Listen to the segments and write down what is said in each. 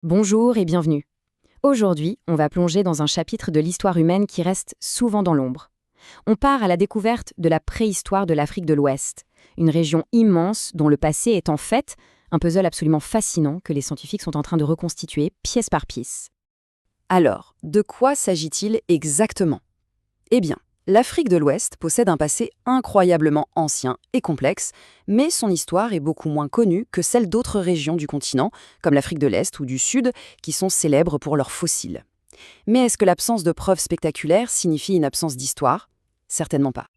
Bonjour et bienvenue. Aujourd'hui, on va plonger dans un chapitre de l'histoire humaine qui reste souvent dans l'ombre. On part à la découverte de la préhistoire de l'Afrique de l'Ouest, une région immense dont le passé est en fait un puzzle absolument fascinant que les scientifiques sont en train de reconstituer pièce par pièce. Alors, de quoi s'agit-il exactement? Eh bien, l'Afrique de l'Ouest possède un passé incroyablement ancien et complexe, mais son histoire est beaucoup moins connue que celle d'autres régions du continent, comme l'Afrique de l'Est ou du Sud, qui sont célèbres pour leurs fossiles. Mais est-ce que l'absence de preuves spectaculaires signifie une absence d'histoire? Certainement pas.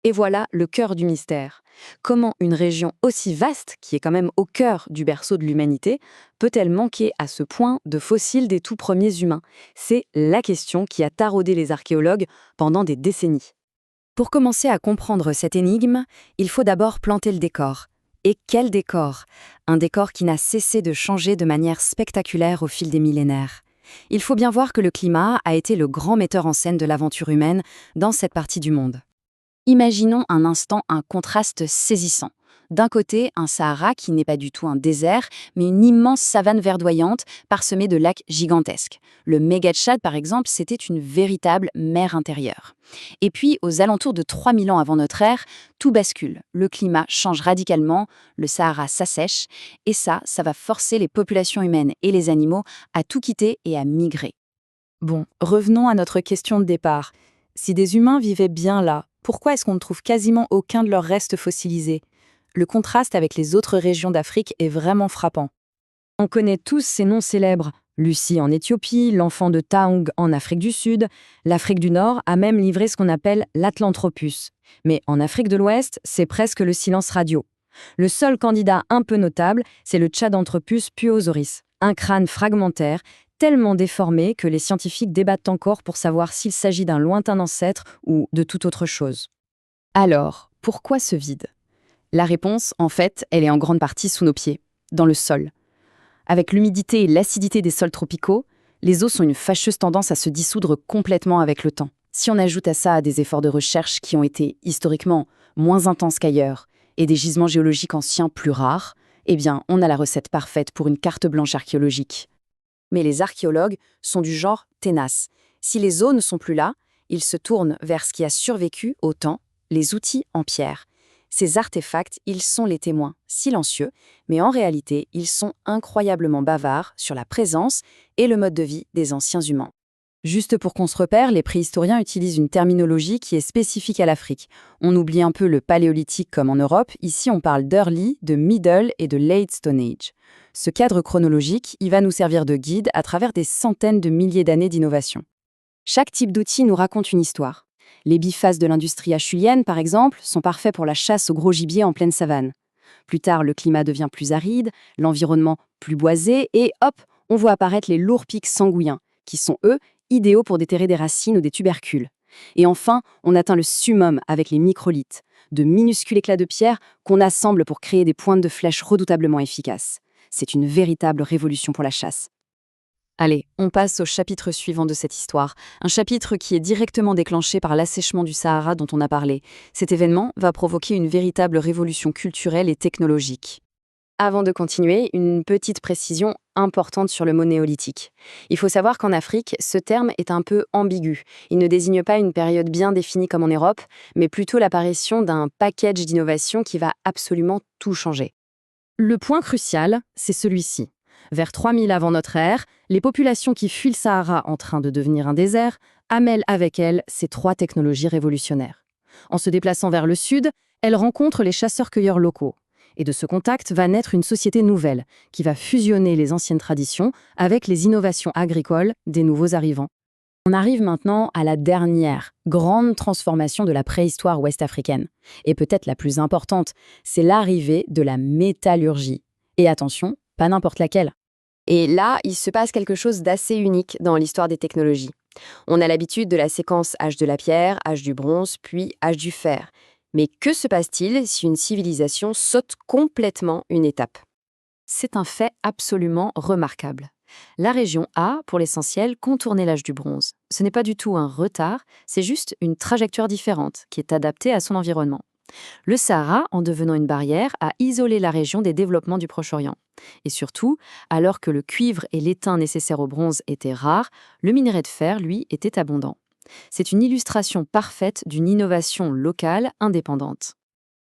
Et voilà le cœur du mystère. Comment une région aussi vaste, qui est quand même au cœur du berceau de l'humanité, peut-elle manquer à ce point de fossiles des tout premiers humains? C'est la question qui a taraudé les archéologues pendant des décennies. Pour commencer à comprendre cette énigme, il faut d'abord planter le décor. Et quel décor! Un décor qui n'a cessé de changer de manière spectaculaire au fil des millénaires. Il faut bien voir que le climat a été le grand metteur en scène de l'aventure humaine dans cette partie du monde. Imaginons un instant un contraste saisissant. D'un côté, un Sahara qui n'est pas du tout un désert, mais une immense savane verdoyante parsemée de lacs gigantesques. Le méga Tchad, par exemple, c'était une véritable mer intérieure. Et puis, aux alentours de 3000 ans avant notre ère, tout bascule. Le climat change radicalement, le Sahara s'assèche, et ça va forcer les populations humaines et les animaux à tout quitter et à migrer. Bon, revenons à notre question de départ. Si des humains vivaient bien là, pourquoi est-ce qu'on ne trouve quasiment aucun de leurs restes fossilisés? Le contraste avec les autres régions d'Afrique est vraiment frappant. On connaît tous ces noms célèbres. Lucie en Éthiopie, l'enfant de Taung en Afrique du Sud. L'Afrique du Nord a même livré ce qu'on appelle l'Atlanthropus. Mais en Afrique de l'Ouest, c'est presque le silence radio. Le seul candidat un peu notable, c'est le Tchadanthropus puosaurus, un crâne fragmentaire, tellement déformé que les scientifiques débattent encore pour savoir s'il s'agit d'un lointain ancêtre ou de toute autre chose. Alors, pourquoi ce vide? La réponse, en fait, elle est en grande partie sous nos pieds, dans le sol. Avec l'humidité et l'acidité des sols tropicaux, les os ont une fâcheuse tendance à se dissoudre complètement avec le temps. Si on ajoute à ça des efforts de recherche qui ont été historiquement moins intenses qu'ailleurs et des gisements géologiques anciens plus rares, eh bien, on a la recette parfaite pour une carte blanche archéologique. Mais les archéologues sont du genre tenaces. Si les os ne sont plus là, ils se tournent vers ce qui a survécu au temps, les outils en pierre. Ces artefacts, ils sont les témoins, silencieux, mais en réalité, ils sont incroyablement bavards sur la présence et le mode de vie des anciens humains. Juste pour qu'on se repère, les préhistoriens utilisent une terminologie qui est spécifique à l'Afrique. On oublie un peu le paléolithique comme en Europe, ici on parle d'early, de middle et de late Stone Age. Ce cadre chronologique, il va nous servir de guide à travers des centaines de milliers d'années d'innovation. Chaque type d'outil nous raconte une histoire. Les bifaces de l'industrie acheulienne, par exemple, sont parfaits pour la chasse au gros gibier en pleine savane. Plus tard, le climat devient plus aride, l'environnement plus boisé, et hop, on voit apparaître les lourds pics sanguins, qui sont, eux, idéaux pour déterrer des racines ou des tubercules. Et enfin, on atteint le summum avec les microlithes, de minuscules éclats de pierre qu'on assemble pour créer des pointes de flèches redoutablement efficaces. C'est une véritable révolution pour la chasse. Allez, on passe au chapitre suivant de cette histoire, un chapitre qui est directement déclenché par l'assèchement du Sahara dont on a parlé. Cet événement va provoquer une véritable révolution culturelle et technologique. Avant de continuer, une petite précision importante sur le mot néolithique. Il faut savoir qu'en Afrique, ce terme est un peu ambigu. Il ne désigne pas une période bien définie comme en Europe, mais plutôt l'apparition d'un package d'innovations qui va absolument tout changer. Le point crucial, c'est celui-ci. Vers 3000 avant notre ère, les populations qui fuient le Sahara en train de devenir un désert amènent avec elles ces trois technologies révolutionnaires. En se déplaçant vers le sud, elles rencontrent les chasseurs-cueilleurs locaux. Et de ce contact va naître une société nouvelle, qui va fusionner les anciennes traditions avec les innovations agricoles des nouveaux arrivants. On arrive maintenant à la dernière grande transformation de la préhistoire ouest-africaine. Et peut-être la plus importante, c'est l'arrivée de la métallurgie. Et attention, pas n'importe laquelle. Et là, il se passe quelque chose d'assez unique dans l'histoire des technologies. On a l'habitude de la séquence âge de la pierre, âge du bronze, puis âge du fer. Mais que se passe-t-il si une civilisation saute complètement une étape? C'est un fait absolument remarquable. La région a, pour l'essentiel, contourné l'âge du bronze. Ce n'est pas du tout un retard, c'est juste une trajectoire différente qui est adaptée à son environnement. Le Sahara, en devenant une barrière, a isolé la région des développements du Proche-Orient. Et surtout, alors que le cuivre et l'étain nécessaires au bronze étaient rares, le minerai de fer, lui, était abondant. C'est une illustration parfaite d'une innovation locale indépendante.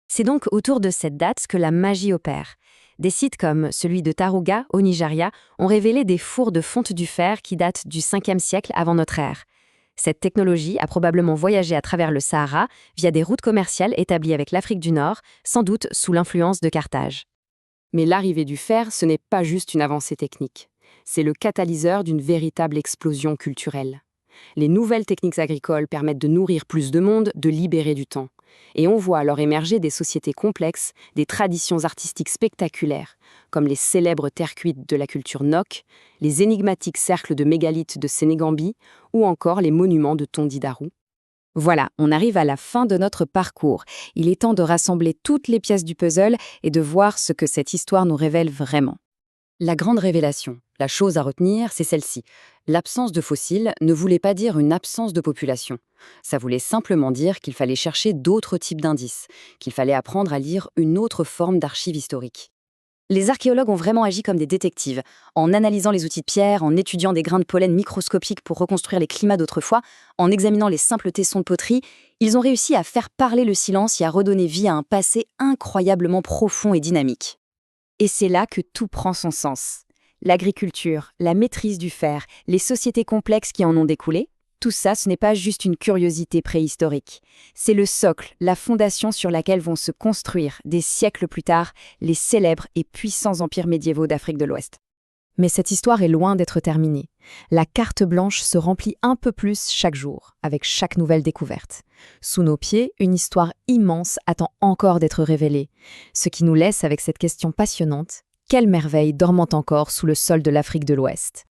C'est donc autour de cette date que la magie opère. Des sites comme celui de Tarouga, au Nigeria, ont révélé des fours de fonte du fer qui datent du 5e siècle avant notre ère. Cette technologie a probablement voyagé à travers le Sahara via des routes commerciales établies avec l'Afrique du Nord, sans doute sous l'influence de Carthage. Mais l'arrivée du fer, ce n'est pas juste une avancée technique. C'est le catalyseur d'une véritable explosion culturelle. Les nouvelles techniques agricoles permettent de nourrir plus de monde, de libérer du temps. Et on voit alors émerger des sociétés complexes, des traditions artistiques spectaculaires, comme les célèbres terres cuites de la culture Nok, les énigmatiques cercles de mégalithes de Sénégambie ou encore les monuments de Tondidarou. Voilà, on arrive à la fin de notre parcours. Il est temps de rassembler toutes les pièces du puzzle et de voir ce que cette histoire nous révèle vraiment. La grande révélation, la chose à retenir, c'est celle-ci. L'absence de fossiles ne voulait pas dire une absence de population. Ça voulait simplement dire qu'il fallait chercher d'autres types d'indices, qu'il fallait apprendre à lire une autre forme d'archives historiques. Les archéologues ont vraiment agi comme des détectives, en analysant les outils de pierre, en étudiant des grains de pollen microscopiques pour reconstruire les climats d'autrefois, en examinant les simples tessons de poterie. Ils ont réussi à faire parler le silence et à redonner vie à un passé incroyablement profond et dynamique. Et c'est là que tout prend son sens. L'agriculture, la maîtrise du fer, les sociétés complexes qui en ont découlé, tout ça, ce n'est pas juste une curiosité préhistorique. C'est le socle, la fondation sur laquelle vont se construire, des siècles plus tard, les célèbres et puissants empires médiévaux d'Afrique de l'Ouest. Mais cette histoire est loin d'être terminée. La carte blanche se remplit un peu plus chaque jour, avec chaque nouvelle découverte. Sous nos pieds, une histoire immense attend encore d'être révélée. Ce qui nous laisse avec cette question passionnante: quelles merveilles dorment encore sous le sol de l'Afrique de l'Ouest ?